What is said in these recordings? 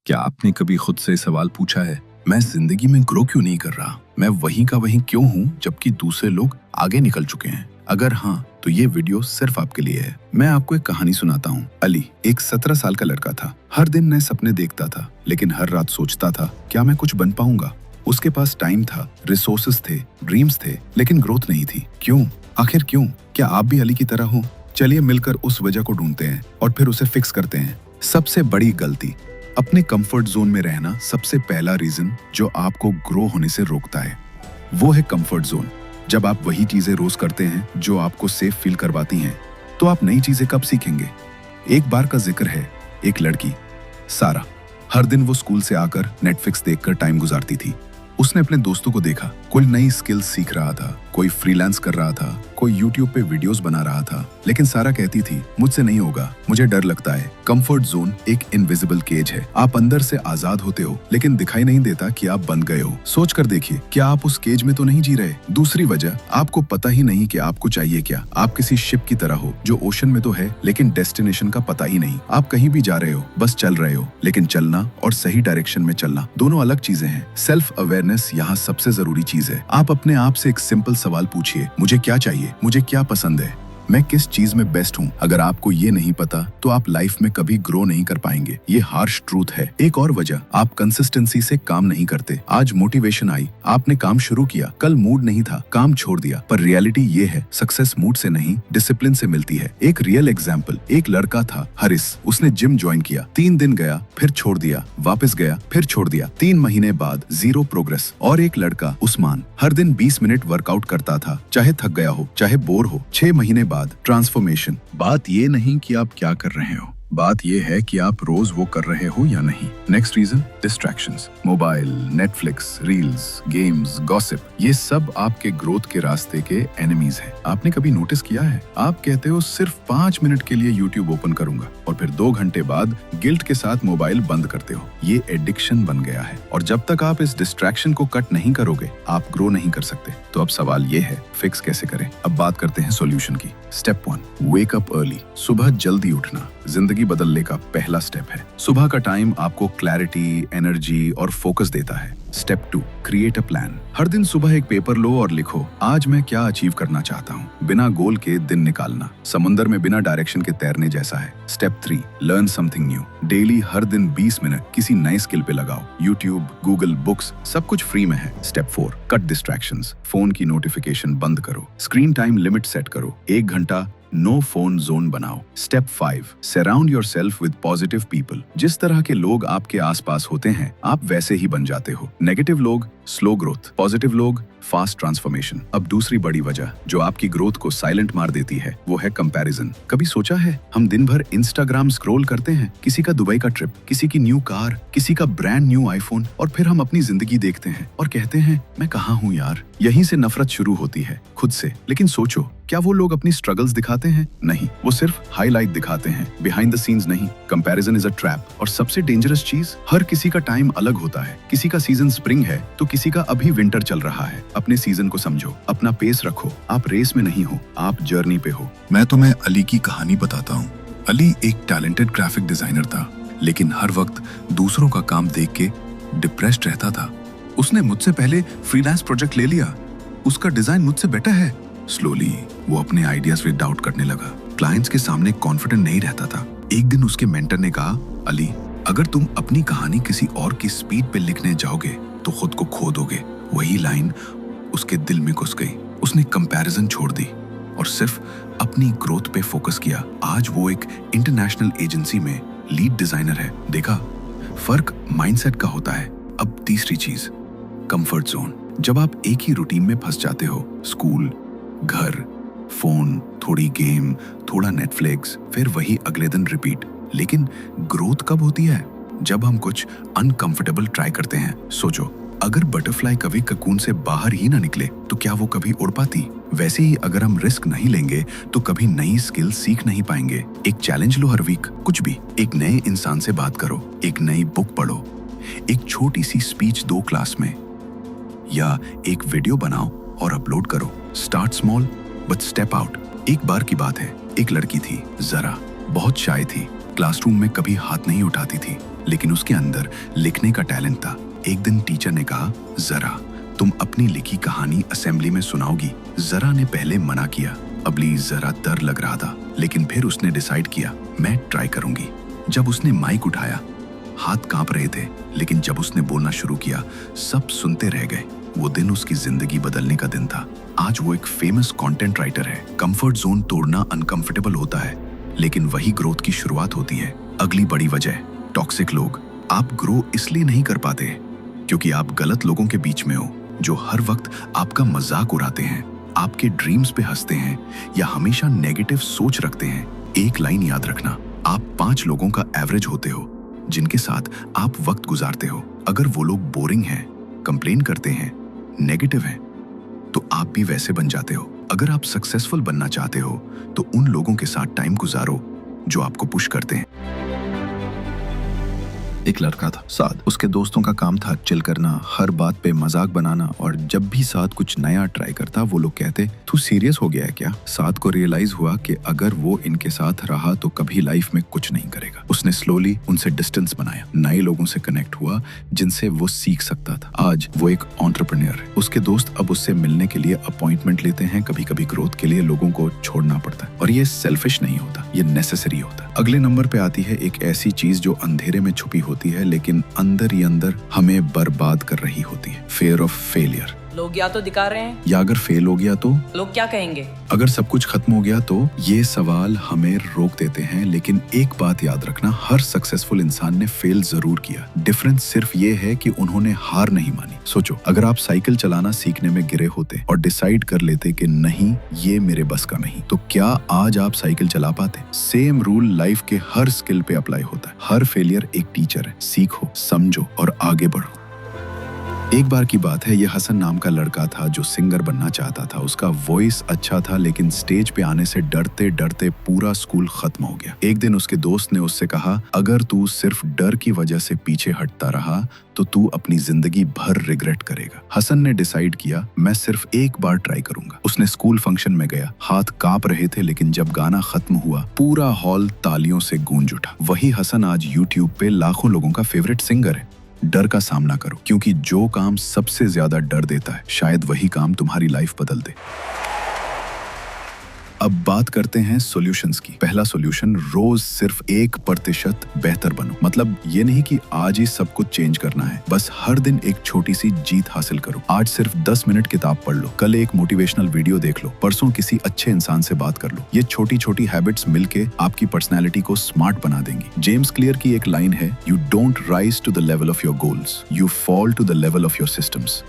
क्या आपने कभी खुद से सवाल पूछा है, मैं जिंदगी में ग्रो क्यों नहीं कर रहा? मैं वहीं का वहीं क्यों हूँ जबकि दूसरे लोग आगे निकल चुके हैं? अगर हाँ, तो ये वीडियो सिर्फ आपके लिए है। मैं आपको एक कहानी सुनाता हूँ। अली एक 17 साल का लड़का था। हर दिन नए सपने देखता था, लेकिन हर रात सोचता था, क्या मैं कुछ बन पाऊंगा? उसके पास टाइम था, रिसोर्सेस थे, ड्रीम्स थे, लेकिन ग्रोथ नहीं थी। क्यों? आखिर क्यों? क्या आप भी अली की तरह हो? चलिए मिलकर उस वजह को ढूंढते हैं और फिर उसे फिक्स करते हैं। सबसे बड़ी गलती, अपने कंफर्ट जोन में रहना। सबसे पहला रीजन जो आपको ग्रो होने से रोकता है वो है कंफर्ट जोन। जब आप वही चीजें रोज करते हैं जो आपको सेफ फील करवाती हैं, तो आप नई चीजें कब सीखेंगे? एक बार का जिक्र है, एक लड़की सारा, हर दिन वो स्कूल से आकर नेटफ्लिक्स देखकर टाइम गुजारती थी। उसने अपने दोस्तों को देखा, कोई नई स्किल्स सीख रहा था, कोई फ्रीलांस कर रहा था, कोई यूट्यूब पे वीडियोस बना रहा था, लेकिन सारा कहती थी, मुझसे नहीं होगा, मुझे डर लगता है। कंफर्ट जोन एक इनविजिबल केज है। आप अंदर से आजाद होते हो, लेकिन दिखाई नहीं देता कि आप बंद गए हो। सोच कर देखिए, क्या आप उस केज में तो नहीं जी रहे? दूसरी वजह, आपको पता ही नहीं कि आपको चाहिए क्या। आप किसी शिप की तरह हो जो ओशन में तो है, लेकिन डेस्टिनेशन का पता ही नहीं। आप कहीं भी जा रहे हो, बस चल रहे हो, लेकिन चलना और सही डायरेक्शन में चलना दोनों अलग चीजें हैं। सेल्फ अवेयरनेस यहाँ सबसे जरूरी चीज है। आप अपने आप से एक सिंपल सवाल पूछिए, मुझे क्या चाहिए, मुझे क्या पसंद है, मैं किस चीज में बेस्ट हूँ। अगर आपको ये नहीं पता, तो आप लाइफ में कभी ग्रो नहीं कर पाएंगे। ये हार्श ट्रूथ है। एक और वजह, आप कंसिस्टेंसी से काम नहीं करते। आज मोटिवेशन आई, आपने काम शुरू किया, कल मूड नहीं था, काम छोड़ दिया। पर रियलिटी ये है, सक्सेस मूड से नहीं, डिसिप्लिन से मिलती है। एक रियल एग्जाम्पल, एक लड़का था हरिस। उसने जिम ज्वाइन किया, 3 दिन गया, फिर छोड़ दिया, वापस गया, फिर छोड़ दिया। 3 महीने बाद 0 प्रोग्रेस। और एक लड़का उस्मान, हर दिन 20 मिनट वर्कआउट करता था, चाहे थक गया हो, चाहे बोर हो। 6 महीने बाद ट्रांसफॉर्मेशन। बात ये नहीं कि आप क्या कर रहे हो, बात ये है कि आप रोज वो कर रहे हो या नहीं। Next reason, distractions. Mobile, Netflix, reels, games, gossip, ये सब आपके ग्रोथ के रास्ते के एनिमीज हैं। आपने कभी नोटिस किया है, आप कहते हो सिर्फ 5 मिनट के लिए यूट्यूब ओपन करूंगा, और फिर 2 घंटे बाद गिल्ट के साथ मोबाइल बंद करते हो। ये एडिक्शन बन गया है, और जब तक आप इस डिस्ट्रैक्शन को कट नहीं करोगे, आप ग्रो नहीं कर सकते। तो अब सवाल ये है, फिक्स कैसे करें? अब बात करते हैं सॉल्यूशन की। Step 1, wake up early. सुबह जल्दी उठना जिंदगी बदलने का पहला स्टेप है। सुबह का टाइम आपको क्लैरिटी, एनर्जी और फोकस देता है। Step 2, create a plan. हर दिन सुबह एक पेपर लो और लिखो, आज मैं क्या अचीव करना चाहता हूँ। बिना गोल के दिन निकालना समुंदर में बिना डायरेक्शन के तैरने जैसा है। Step 3, learn something new. Daily हर दिन 20 मिनट किसी नए स्किल पे लगाओ। यूट्यूब, गूगल, बुक्स, सब कुछ फ्री में है। Step 4, cut distractions. फोन की नोटिफिकेशन बंद करो, स्क्रीन टाइम लिमिट सेट करो, 1 घंटा नो फोन जोन बनाओ। Step 5, surround yourself with positive people. जिस तरह के लोग आपके आसपास होते हैं, आप वैसे ही बन जाते हो। नेगेटिव लोग स्लो ग्रोथ, पॉजिटिव लोग फास्ट ट्रांसफॉर्मेशन। अब दूसरी बड़ी वजह जो आपकी ग्रोथ को साइलेंट मार देती है, वो है कंपैरिजन। कभी सोचा है, हम दिन भर इंस्टाग्राम स्क्रॉल करते हैं, किसी का दुबई का ट्रिप, किसी की न्यू कार, किसी का ब्रांड न्यू आईफोन, और फिर हम अपनी जिंदगी देखते हैं और कहते हैं, मैं कहाँ हूँ यार। यहीं से नफरत शुरू होती है, खुद से। लेकिन सोचो, क्या वो लोग अपनी स्ट्रगल्स दिखाते हैं? नहीं, वो सिर्फ हाईलाइट दिखाते हैं, बिहाइंड द सीन्स नहीं। Comparison is a trap. और सबसे डेंजरस चीज, हर किसी का टाइम अलग होता है। किसी का सीजन स्प्रिंग है, तो किसी का अभी विंटर चल रहा है। अपने सीजन को समझो, अपना पेस रखो। आप रेस में नहीं हो, आप जर्नी पे हो। मैं तुम्हें अली की कहानी बताता हूँ। अली एक टैलेंटेड ग्राफिक डिजाइनर था, लेकिन हर वक्त दूसरों का काम देख के डिप्रेस्ड रहता था। उसने मुझसे पहले फ्रीलांस प्रोजेक्ट ले लिया, उसका डिजाइन मुझसे बेटर है। स्लोली वो अपने आइडियाज पे डाउट करने लगा, क्लाइंट्स के सामने कॉन्फिडेंट नहीं रहता था। एक दिन उसके मेंटर ने कहा, अली, अगर तुम अपनी कहानी किसी और की स्पीड पे लिखने जाओगे तो खुद को खो दोगे। वही लाइन उसके दिल में घुस गई। उसने कंपैरिजन छोड़ दी और सिर्फ अपनी ग्रोथ पे फोकस किया। आज वो एक इंटरनेशनल एजेंसी में लीड डिजाइनर है। देखा, फर्क माइंडसेट का होता है। अब तीसरी चीज, कंफर्ट जोन। जब आप एक ही रूटीन में फंस जाते हो, स्कूल, घर, फोन, थोड़ी गेम, थोड़ा नेटफ्लिक्स, फिर वही अगले दिन रिपीट। लेकिन ग्रोथ कब होती है? जब हम कुछ अनकंफर्टेबल ट्राई करते हैं। सोचो, अगर बटरफ्लाई कभी ककून से बाहर ही ना निकले, तो क्या वो कभी उड़ पाती? वैसे ही अगर हम रिस्क नहीं लेंगे, तो कभी नई स्किल सीख नहीं पाएंगे। एक चैलेंज लो हर वीक, कुछ भी। एक नए इंसान से बात करो, एक नई बुक पढ़ो, एक छोटी सी स्पीच दो क्लास में, या एक वीडियो बनाओ और अपलोड करो। Start small but step out. एक बार की बात है, एक लड़की थी, जरा, बहुत शाय थी, क्लासरूम में कभी हाथ नहीं उठाती थी। लेकिन उसके अंदर लिखने का टैलेंट था। एक दिन टीचर ने कहा, जरा तुम अपनी लिखी कहानी असेंबली में सुनाओगी। जरा ने पहले मना किया, अबली जरा डर लग रहा था, लेकिन फिर उसने डिसाइड किया मैं ट्राई करूंगी। जब उसने माइक उठाया, हाथ कांप रहे थे, लेकिन जब उसने बोलना शुरू किया, सब सुनते रह गए। वो दिन उसकी जिंदगी बदलने का दिन था। आज वो एक फेमस कंटेंट राइटर है। कंफर्ट जोन तोड़ना अनकंफर्टेबल होता है, लेकिन वही ग्रोथ की शुरुआत होती है। अगली बड़ी वजह, टॉक्सिक लोग। आप ग्रो इसलिए नहीं कर पाते क्योंकि आप गलत लोगों के बीच में हो, जो हर वक्त आपका मजाक उड़ाते हैं, आपके ड्रीम्स पे हंसते हैं या हमेशा नेगेटिव सोच रखते हैं। एक लाइन याद रखना, आप 5 लोगों का एवरेज होते हो जिनके साथ आप वक्त गुजारते हो। अगर वो लोग बोरिंग हैं, कंप्लेन करते हैं, नेगेटिव हैं, तो आप भी वैसे बन जाते हो। अगर आप सक्सेसफुल बनना चाहते हो तो उन लोगों के साथ टाइम गुजारो जो आपको पुश करते हैं। एक लड़का था साद। उसके दोस्तों का काम था चिल करना, हर बात पे मजाक बनाना, और जब भी साद कुछ नया ट्राई करता वो लोग कहते, तू सीरियस हो गया है क्या? साद को रियलाइज हुआ कि अगर वो इनके साथ रहा तो कभी लाइफ में कुछ नहीं करेगा। उसने स्लोली उनसे डिस्टेंस बनाया, नए लोगों से कनेक्ट हुआ जिनसे वो सीख सकता था। आज वो एक एंटरप्रेन्योर है। उसके दोस्त अब उससे मिलने के लिए अपॉइंटमेंट लेते हैं। कभी कभी ग्रोथ के लिए लोगों को छोड़ना पड़ता है, और ये सेल्फिश नहीं होता, ये नेसेसरी होता है। अगले नंबर पे आती है एक ऐसी चीज जो अंधेरे में छुपी होती है, लेकिन अंदर ही अंदर हमें बर्बाद कर रही होती है। Fear of failure. लोग या तो दिखा रहे हैं, या अगर फेल हो गया तो लोग क्या कहेंगे? अगर सब कुछ खत्म हो गया तो ये सवाल हमें रोक देते हैं। लेकिन एक बात याद रखना, हर सक्सेसफुल इंसान ने फेल जरूर किया। डिफरेंस सिर्फ ये है कि उन्होंने हार नहीं मानी। सोचो, अगर आप साइकिल चलाना सीखने में गिरे होते और डिसाइड कर लेते कि नहीं, ये मेरे बस का नहीं, तो क्या आज आप साइकिल चला पाते? सेम रूल लाइफ के हर स्किल पे अप्लाई होता है। हर फेलियर एक टीचर है। सीखो, समझो और आगे बढ़ो। एक बार की बात है, ये हसन नाम का लड़का था जो सिंगर बनना चाहता था। उसका वॉइस अच्छा था, लेकिन स्टेज पे आने से डरते डरते पूरा स्कूल खत्म हो गया। एक दिन उसके दोस्त ने उससे कहा, अगर तू सिर्फ डर की वजह से पीछे हटता रहा तो तू अपनी जिंदगी भर रिग्रेट करेगा। हसन ने डिसाइड किया, मैं सिर्फ एक बार ट्राई करूंगा। उसने स्कूल फंक्शन में गया, हाथ कांप रहे थे, लेकिन जब गाना खत्म हुआ पूरा हॉल तालियों से गूंज उठा। वही हसन आज यूट्यूब पे लाखों लोगों का फेवरेट सिंगर है। डर का सामना करो, क्योंकि जो काम सबसे ज्यादा डर देता है, शायद वही काम तुम्हारी लाइफ बदल दे। अब बात करते हैं सॉल्यूशंस की। पहला सॉल्यूशन, रोज सिर्फ 1% बेहतर बनो। मतलब ये नहीं कि आज ही सब कुछ चेंज करना है, बस हर दिन एक छोटी सी जीत हासिल करो। आज सिर्फ 10 मिनट किताब पढ़ लो, कल एक मोटिवेशनल वीडियो देख लो, परसों किसी अच्छे इंसान से बात कर लो। ये छोटी छोटी हैबिट्स मिलके आपकी पर्सनैलिटी को स्मार्ट बना देंगी। जेम्स क्लियर की एक लाइन है, you don't rise to the level of your goals, you fall to the level of your systems.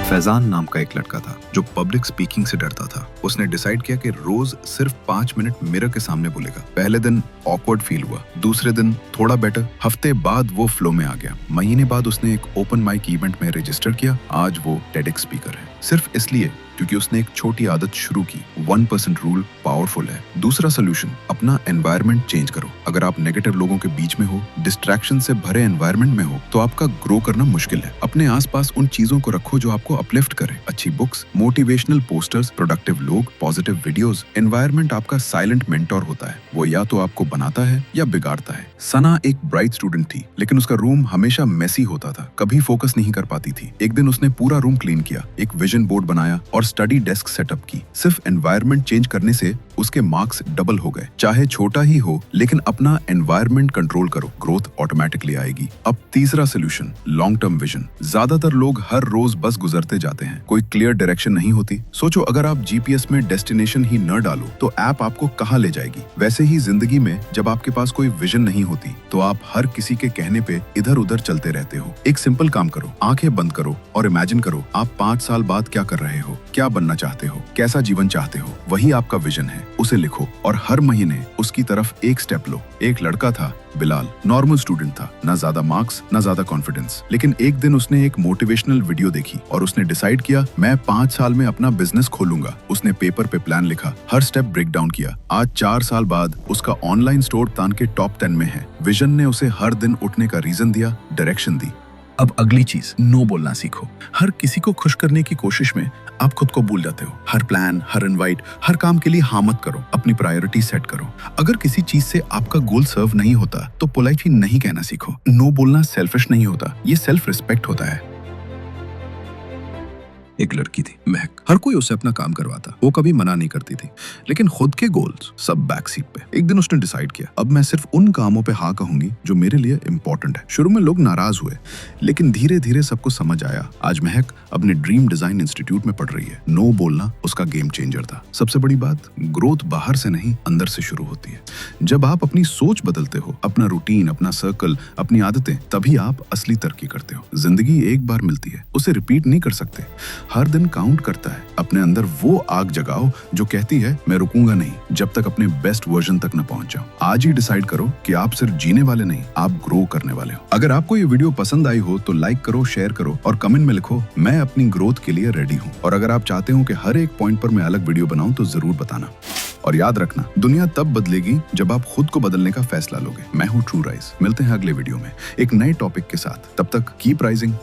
Faizan नाम का एक लड़का था जो पब्लिक स्पीकिंग से डरता था। उसने डिसाइड किया कि रोज सिर्फ 5 मिनट मिरर के सामने बोलेगा। पहले दिन ऑकवर्ड फील हुआ, दूसरे दिन थोड़ा बेटर, हफ्ते बाद वो फ्लो में आ गया। महीने बाद उसने एक ओपन माइक इवेंट में रजिस्टर किया। आज वो टेडेक्स स्पीकर है, सिर्फ इसलिए क्योंकि उसने एक छोटी आदत शुरू की। 1% रूल पावरफुल है। दूसरा सोल्यूशन, अपना एनवायरनमेंट चेंज करो। अगर आप नेगेटिव लोगों के बीच में हो, डिस्ट्रैक्शन से भरे एनवायरनमेंट में हो, तो आपका ग्रो करना मुश्किल है। अपने आसपास उन चीजों को रखो जो आपको अपलिफ्ट करे। अच्छी बुक्स, मोटिवेशनल पोस्टर्स, प्रोडक्टिव लोग, पॉजिटिव वीडियोस। एनवायरनमेंट आपका साइलेंट मेंटोर होता है। वो या तो आपको बनाता है या बिगाड़ता है। सना एक ब्राइट स्टूडेंट थी, लेकिन उसका रूम हमेशा मेसी होता था, कभी फोकस नहीं कर पाती थी। एक दिन उसने पूरा रूम क्लीन किया, एक विजन बोर्ड बनाया और स्टडी डेस्क सेटअप की। सिर्फ एनवायरनमेंट चेंज करने से उसके मार्क्स डबल हो गए। चाहे छोटा ही हो, लेकिन अपना एनवायरनमेंट कंट्रोल करो, ग्रोथ ऑटोमेटिकली आएगी। अब तीसरा सोल्यूशन, लॉन्ग टर्म विजन। ज्यादातर लोग हर रोज बस गुजरते जाते हैं, कोई क्लियर डायरेक्शन नहीं होती। सोचो, अगर आप जीपीएस में डेस्टिनेशन ही न डालो तो ऐप आपको कहाँ ले जाएगी। वैसे ही जिंदगी में जब आपके पास कोई विजन नहीं होती तो आप हर किसी के कहने पे इधर उधर चलते रहते हो। एक सिंपल काम करो, आंखें बंद करो और इमेजिन करो आप 5 साल बाद क्या कर रहे हो, क्या बनना चाहते हो, कैसा जीवन चाहते हो। वही आपका विजन है, उसे लिखो और हर महीने उसकी तरफ एक स्टेप लो। एक लड़का था बिलाल, नॉर्मल स्टूडेंट था, ना ज्यादा मार्क्स ना ज्यादा कॉन्फिडेंस, लेकिन एक दिन उसने एक मोटिवेशनल वीडियो देखी और उसने डिसाइड किया, मैं 5 साल में अपना बिजनेस खोलूंगा। उसने पेपर पे प्लान लिखा, हर स्टेप ब्रेक डाउन किया। आज 4 साल बाद उसका ऑनलाइन स्टोर तान के टॉप 10 में है। विजन ने उसे हर दिन उठने का रीजन दिया, डायरेक्शन दी। अब अगली चीज, नो बोलना सीखो। हर किसी को खुश करने की कोशिश में आप खुद को भूल जाते हो। हर प्लान, हर इनवाइट, हर काम के लिए हाँ मत करो। अपनी प्रायोरिटी सेट करो। अगर किसी चीज से आपका गोल सर्व नहीं होता तो पोलाइटली नहीं कहना सीखो। नो बोलना सेल्फिश नहीं होता, ये सेल्फ रिस्पेक्ट होता है। एक लड़की थी महक, हर कोई उससे अपना काम करवाता, वो कभी मना नहीं करती थी, लेकिन खुद के गोल्स सब बैक सीट पे। एक दिन उसने डिसाइड किया, अब मैं सिर्फ उन कामों पे हाँ कहूंगी जो मेरे लिए इंपॉर्टेंट है। शुरू में लोग नाराज हुए, लेकिन धीरे धीरे सबको समझ आया। आज महक अपने ड्रीम डिजाइन इंस्टीट्यूट में पढ़ रही है। नो बोलना उसका गेम चेंजर था। सबसे बड़ी बात, ग्रोथ बाहर से नहीं अंदर से शुरू होती है। जब आप अपनी सोच बदलते हो, अपना रूटीन, अपना सर्कल, अपनी आदतें, तभी आप असली तरक्की करते हो। जिंदगी एक बार मिलती है, उसे रिपीट नहीं कर सकते। हर दिन काउंट करता है। अपने अंदर वो आग जगाओ जो कहती है मैं रुकूंगा नहीं जब तक अपने बेस्ट वर्जन तक न पहुंच जाऊं। आज ही डिसाइड करो कि आप सिर्फ जीने वाले नहीं, आप ग्रो करने वाले हो। अगर आपको ये वीडियो पसंद आई हो तो लाइक करो, शेयर करो और कमेंट में लिखो मैं अपनी ग्रोथ के लिए रेडी हूँ। और अगर आप चाहते हो कि हर एक पॉइंट पर मैं अलग वीडियो बनाऊं तो जरूर बताना। और याद रखना, दुनिया तब बदलेगी जब आप खुद को बदलने का फैसला लोगे। मैं हूँ ट्रू राइज। मिलते हैं अगले वीडियो में एक नए टॉपिक के साथ। तब तक कीप राइजिंग।